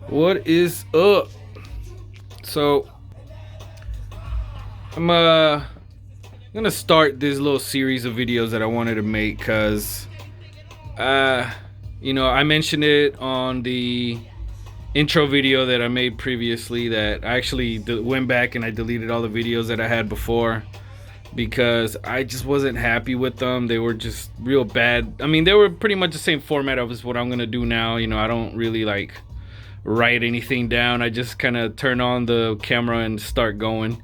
What is up? So I'm gonna start this little series of videos that I wanted to make because I mentioned it on the intro video that I made previously that I actually went back and I deleted all the videos that I had before because I just wasn't happy with them. They were just real bad. I mean, they were pretty much the same format of what I'm gonna do now. I don't really like write anything down. I just kind of turn on the camera and start going,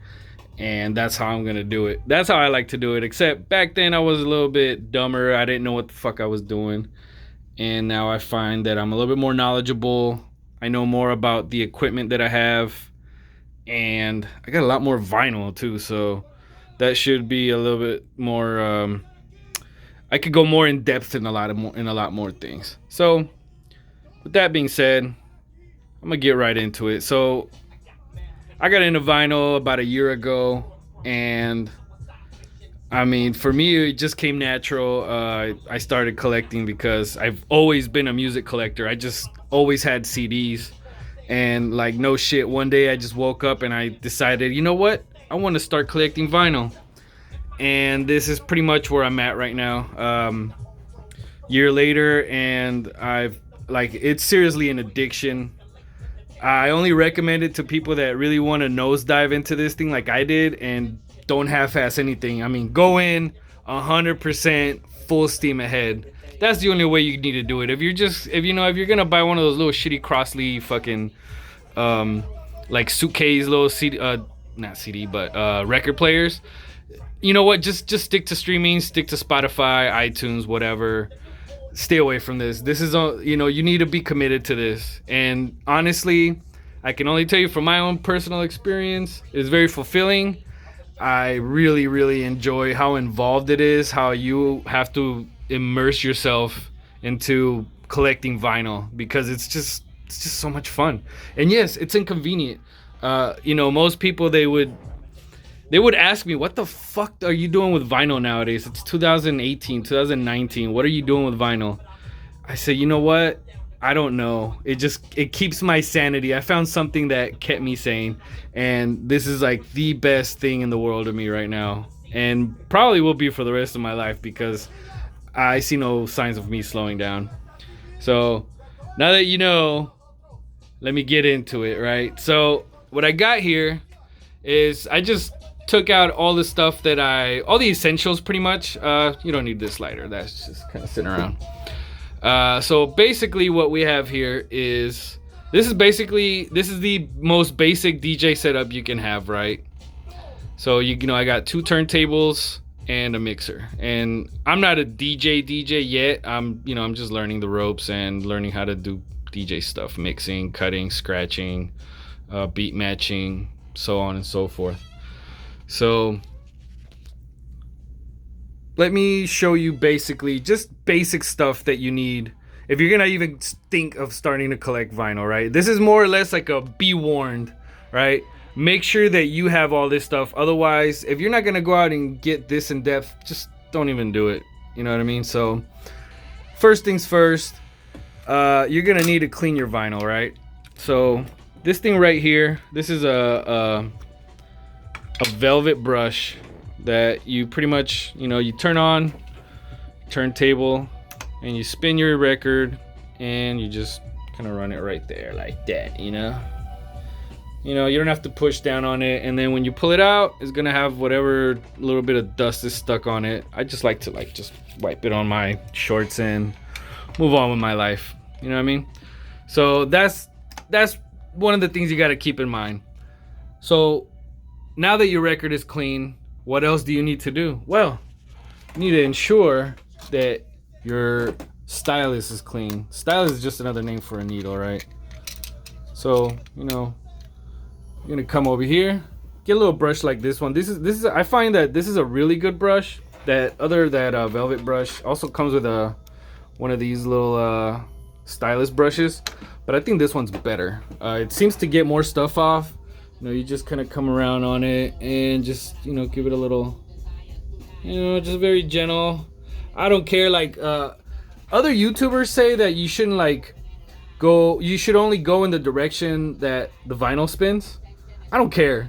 and that's how I'm gonna do it. That's how I like to do it, except back then I was a little bit dumber. I didn't know what the fuck I was doing, and now I find that I'm a little bit more knowledgeable. I know more about the equipment that I have, and I got a lot more vinyl too, so that should be a little bit more I could go more in depth in a lot more things. So with that being said, I'm gonna get right into it. So I got into vinyl about a year ago, and I mean, for me, it just came natural. I started collecting because I've always been a music collector. I just always had CDs, and like no shit, one day I just woke up and I decided, you know what? I want to start collecting vinyl, and this is pretty much where I'm at right now. Year later, and it's seriously an addiction. I only recommend it to people that really want to nosedive into this thing like I did and don't half-ass anything. I mean, go in 100% full steam ahead. That's the only way you need to do it. If you're gonna buy one of those little shitty cross-leaf fucking like suitcase little CD, not CD, but record players. You know what? Just stick to streaming, stick to Spotify, iTunes, whatever. Stay away from this. This is you need to be committed to this. And honestly, I can only tell you from my own personal experience, it's very fulfilling. I really, really enjoy how involved it is, how you have to immerse yourself into collecting vinyl because it's just so much fun. And yes, it's inconvenient. Most people they would ask me, what the fuck are you doing with vinyl nowadays? It's 2018, 2019. What are you doing with vinyl? I say, you know what? I don't know. It keeps my sanity. I found something that kept me sane. And this is like the best thing in the world to me right now. And probably will be for the rest of my life because I see no signs of me slowing down. So now that you know, let me get into it, right? So what I got here is I just took out all the stuff all the essentials pretty much. You don't need this lighter, that's just kind of sitting around. So basically what we have here is, this is the most basic DJ setup you can have, right? So I got 2 turntables and a mixer, and I'm not a DJ yet. I'm just learning the ropes and learning how to do DJ stuff, mixing, cutting, scratching, beat matching, so on and so forth. So let me show you just basic stuff that you need if you're gonna even think of starting to collect vinyl, right? This is more or less like a be warned, right? Make sure that you have all this stuff. Otherwise, if you're not gonna go out and get this in depth, just don't even do it. You know what I mean? So first things first, you're gonna need to clean your vinyl, right? So this thing right here, this is a velvet brush that you pretty much, you turn on turntable and you spin your record and you just kind of run it right there like that, you don't have to push down on it. And then when you pull it out, it's gonna have whatever little bit of dust is stuck on it. I just like to just wipe it on my shorts and move on with my life, you know what I mean? So that's one of the things you got to keep in mind. So now that your record is clean, what else do you need to do? Well, you need to ensure that your stylus is clean. Stylus is just another name for a needle, right? So, you're gonna come over here, get a little brush like this one. This is I find that this is a really good brush. That velvet brush also comes with one of these little stylus brushes, but I think this one's better. It seems to get more stuff off. You just kind of come around on it and just give it a little, just very gentle. I don't care, like other YouTubers say that you shouldn't You should only go in the direction that the vinyl spins. I don't care.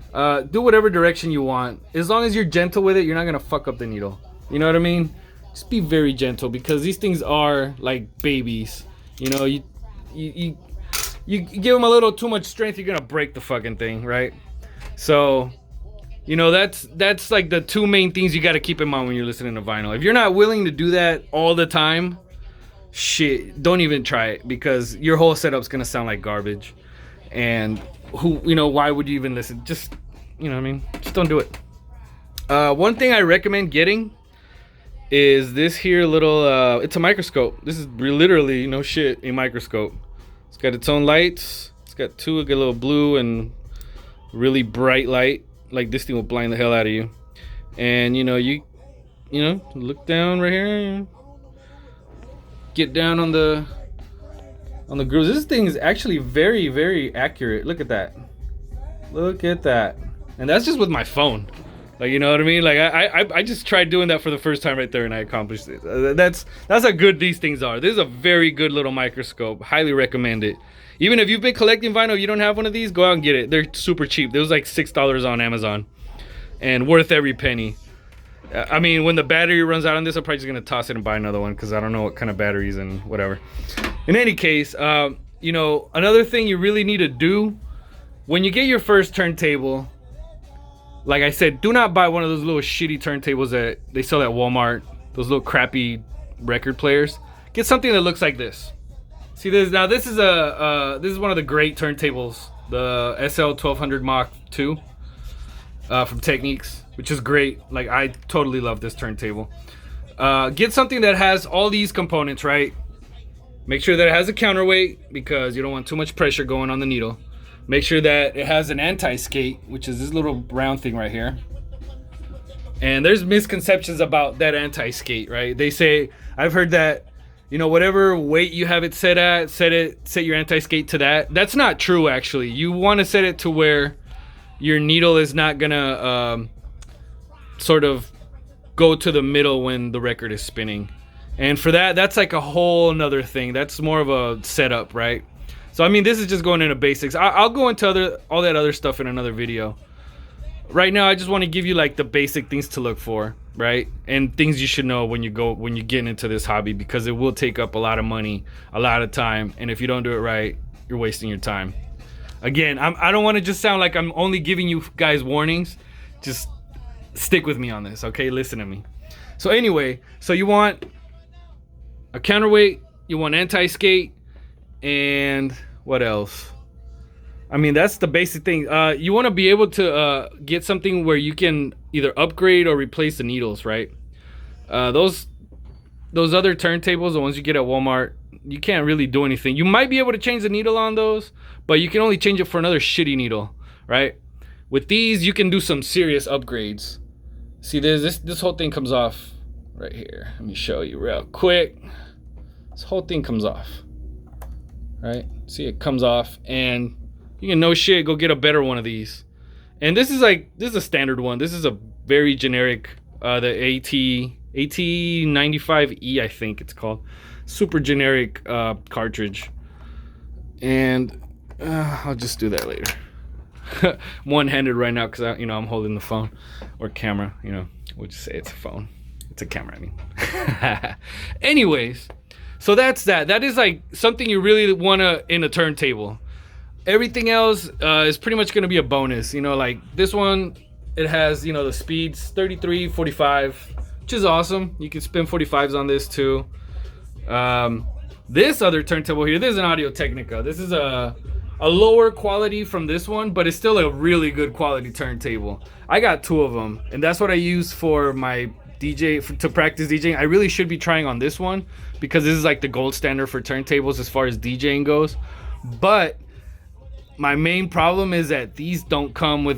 Do whatever direction you want. As long as you're gentle with it, you're not gonna fuck up the needle. You know what I mean? Just be very gentle, because these things are like babies. You know, you give them a little too much strength, you're gonna break the fucking thing, right? So, you know, that's like the two main things you got to keep in mind when you're listening to vinyl. If you're not willing to do that all the time, shit, don't even try it, because your whole setup's gonna sound like garbage. And why would you even listen? Just, you know what I mean? Just don't do it. One thing I recommend getting is this here little, it's a microscope. This is literally, no shit, a microscope. It's got its own lights. It's got a little blue and really bright light. Like, this thing will blind the hell out of you. And you look down right here, get down on the grooves. This thing is actually very, very accurate. Look at that. And that's just with my phone. Like, you know what I mean? Like, I just tried doing that for the first time right there, and I accomplished it. That's how good these things are. This is a very good little microscope. Highly recommend it. Even if you've been collecting vinyl, you don't have one of these, go out and get it. They're super cheap. There was like $6 on Amazon, and worth every penny. I mean, when the battery runs out on this, I'm probably just gonna toss it and buy another one, because I don't know what kind of batteries and whatever. In any case, another thing you really need to do when you get your first turntable, like I said, do not buy one of those little shitty turntables that they sell at Walmart. Those little crappy record players. Get something that looks like this. See this? Now this is one of the great turntables, the SL1200 Mach 2 from Techniques, which is great. Like, I totally love this turntable. Get something that has all these components, right? Make sure that it has a counterweight, because you don't want too much pressure going on the needle. Make sure that it has an anti-skate, which is this little round thing right here. And there's misconceptions about that anti-skate, right? They say, I've heard that, whatever weight you have it set at, set your anti-skate to that. That's not true, actually. You want to set it to where your needle is not gonna sort of go to the middle when the record is spinning. And for that's like a whole nother thing. That's more of a setup, right? So, I mean, this is just going into basics. I'll go into all that other stuff in another video. Right now, I just want to give you like the basic things to look for, right? And things you should know when you get into this hobby, because it will take up a lot of money, a lot of time, and if you don't do it right, you're wasting your time. Again, I don't want to just sound like I'm only giving you guys warnings. Just stick with me on this, okay? Listen to me. So anyway, so you want a counterweight, you want anti-skate, and what else? I mean, that's the basic thing. You want to be able to get something where you can either upgrade or replace the needles, right? Those other turntables, the ones you get at Walmart, you can't really do anything. You might be able to change the needle on those, but you can only change it for another shitty needle, right? With these, you can do some serious upgrades. See, this whole thing comes off right here. Let me show you real quick. This whole thing comes off, right? See, it comes off, and you can, no shit, go get a better one of these. And this is a standard one. This is a very generic, the AT95E, I think it's called. Super generic cartridge. And I'll just do that later. One-handed right now, because I'm holding the phone or camera. We'll just say it's a phone. It's a camera, I mean. Anyways, so that's that. That is like something you really want to in a turntable. Everything else is pretty much going to be a bonus. Like this one, it has, the speeds 33, 45, which is awesome. You can spin 45s on this too. This other turntable here, this is an Audio Technica. This is a lower quality from this one, but it's still a really good quality turntable. I got two of them, and that's what I use for my to practice DJing. I really should be trying on this one, because this is like the gold standard for turntables as far as DJing goes. But my main problem is that these don't come with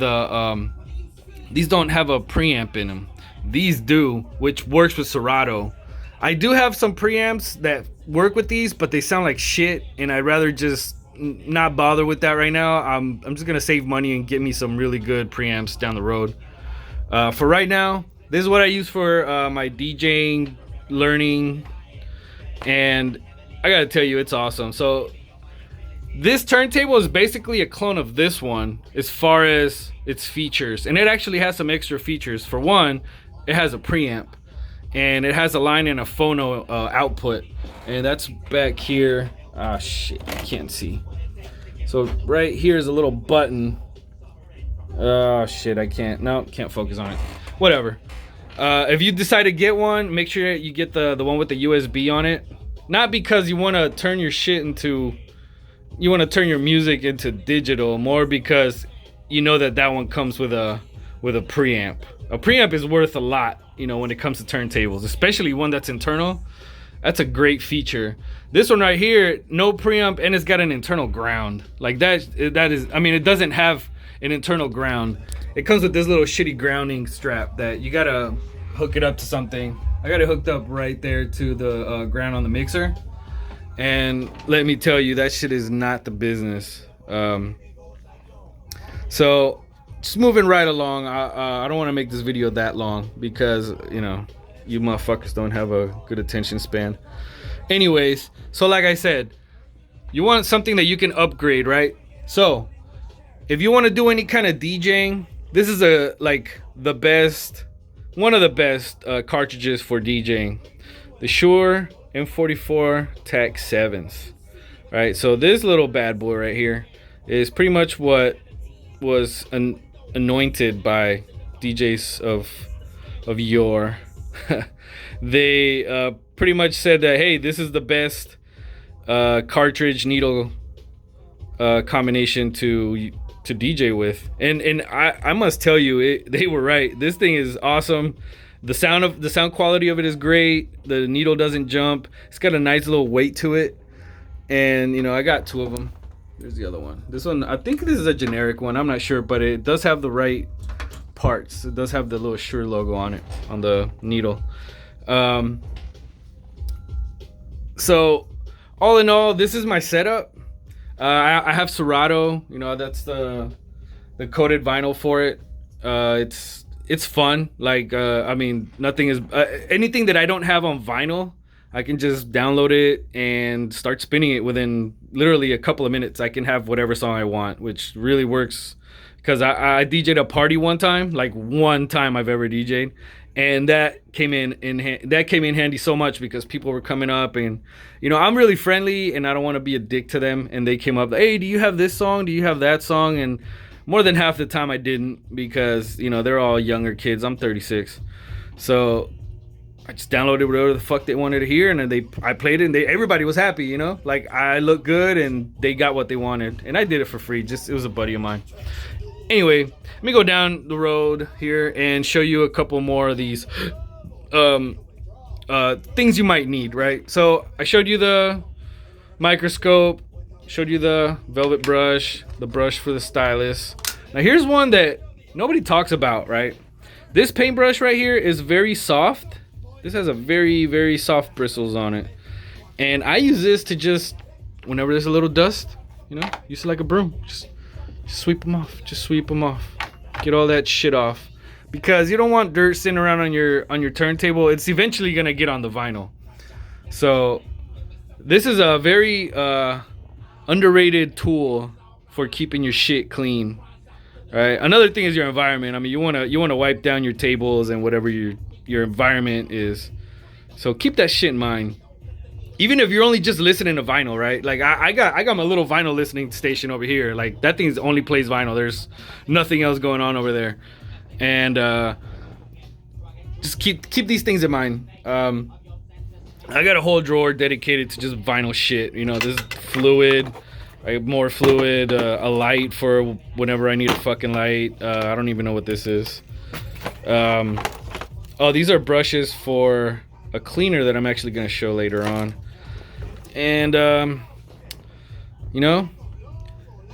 these don't have a preamp in them. These do, which works with Serato. I do have some preamps that work with these, but they sound like shit, and I'd rather just not bother with that right now. I'm just gonna save money and get me some really good preamps down the road. For right now, this is what I use for my DJing, learning, and I gotta tell you, it's awesome. So This turntable is basically a clone of this one as far as its features, and it actually has some extra features. For one, it has a preamp, and it has a line and a phono output, and that's back here. Ah, shit, I can't see. So right here is a little button. Oh shit, I can't. No, can't focus on it. Whatever. If you decide to get one, make sure you get the one with the USB on it. Not because you want to turn your shit into, you want to turn your music into digital, more because you know that one comes with a preamp. A preamp is worth a lot, you know, when it comes to turntables, especially one that's internal. That's a great feature. This one right here, no preamp, and it's got an internal ground. Like that is, I mean, it doesn't have an internal ground. It comes with this little shitty grounding strap that you gotta hook it up to something. I got it hooked up right there to the ground on the mixer, and let me tell you, that shit is not the business. So just moving right along. I don't want to make this video that long because, you know, you motherfuckers don't have a good attention span. Anyways, so like I said, you want something that you can upgrade, right? So if you want to do any kind of DJing, this is one of the best cartridges for DJing. The Shure M44 TAC 7s. Right, so this little bad boy right here is pretty much what was anointed by DJs of yore. They pretty much said that, hey, this is the best cartridge needle combination to DJ with, and I must tell you, they were right. This thing is awesome. The sound quality of it is great. The needle doesn't jump. It's got a nice little weight to it, and you know, I got two of them. There's the other one. This one, I think this is a generic one. I'm not sure, but it does have the right parts. It does have the little Shure logo on it, on the needle. So all in all, this is my setup. I have Serato, you know, that's the coated vinyl for it. It's fun. Like, I mean, nothing is anything that I don't have on vinyl, I can just download it and start spinning it within literally a couple of minutes. I can have whatever song I want, which really works. Because I DJ'd a party one time, like one time I've ever DJ'd, and that came in handy so much because people were coming up, and you know, I'm really friendly and I don't want to be a dick to them, and they came up, hey, do you have this song? Do you have that song? And more than half the time I didn't, because you know, they're all younger kids. I'm 36, so I just downloaded whatever the fuck they wanted to hear, and then I played it, and everybody was happy, you know, like I looked good and they got what they wanted, and I did it for free. Just, it was a buddy of mine. Anyway, let me go down the road here and show you a couple more of these things you might need, right? So I showed you the microscope, showed you the velvet brush, the brush for the stylus. Now here's one that nobody talks about, right? This paintbrush right here is very soft. This has a very, very soft bristles on it. And I use this to just, whenever there's a little dust, you know, use it like a broom. Just sweep them off. Just sweep them off. Get all that shit off. Because you don't want dirt sitting around on your turntable. It's eventually gonna get on the vinyl. So this is a very underrated tool for keeping your shit clean. Right. Another thing is your environment. I mean, you wanna wipe down your tables and whatever your environment is. So keep that shit in mind. Even if you're only just listening to vinyl, right? Like I got my little vinyl listening station over here. Like that thing only plays vinyl. There's nothing else going on over there. And just keep these things in mind. I got a whole drawer dedicated to just vinyl shit. You know, this fluid, more fluid, a light for whenever I need a fucking light. I don't even know what this is. Oh, these are brushes for a cleaner that I'm actually going to show later on. And, you know,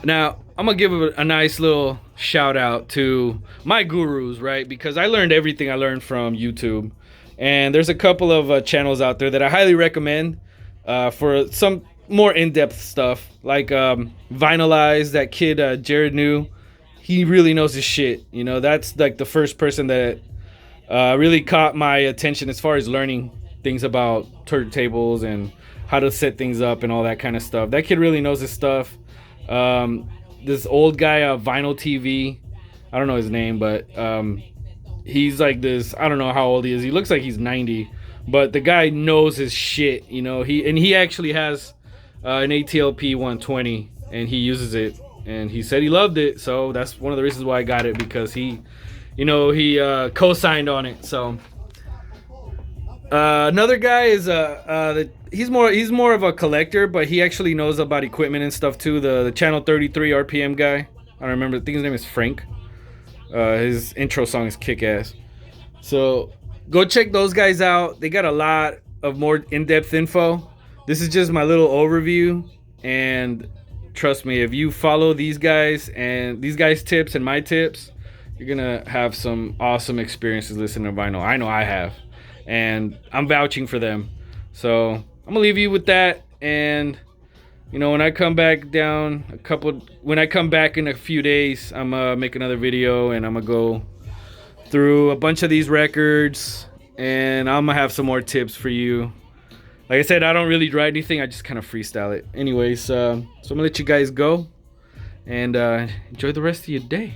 now I'm going to give a nice little shout out to my gurus, right? Because I learned everything I learned from YouTube. And there's a couple of channels out there that I highly recommend for some more in-depth stuff. Like Vinylize, that kid Jared New. He really knows his shit. You know, that's like the first person that really caught my attention as far as learning things about turntables and how to set things up and all that kind of stuff. That kid really knows his stuff. This old guy, Vinyl TV, I don't know his name, but he's like this. I don't know how old he is. He looks like he's 90, but the guy knows his shit. You know, he actually has an ATLP 120, and he uses it, and he said he loved it. So that's one of the reasons why I got it, because he co-signed on it. So another guy is he's more of a collector, but he actually knows about equipment and stuff too. The channel 33 RPM guy. I don't remember. I think his name is Frank. His intro song is kick ass. So go check those guys out. They got a lot of more in-depth info. This is just my little overview, and trust me, if you follow these guys and these guys' tips and my tips, you're gonna have some awesome experiences listening to vinyl. I know I have, and I'm vouching for them. So I'm gonna leave you with that. And when I come back in a few days, I'm gonna make another video, and I'm gonna go through a bunch of these records, and I'm gonna have some more tips for you. Like I said, I don't really write anything. I just kind of freestyle it. Anyways, so I'm gonna let you guys go, and enjoy the rest of your day.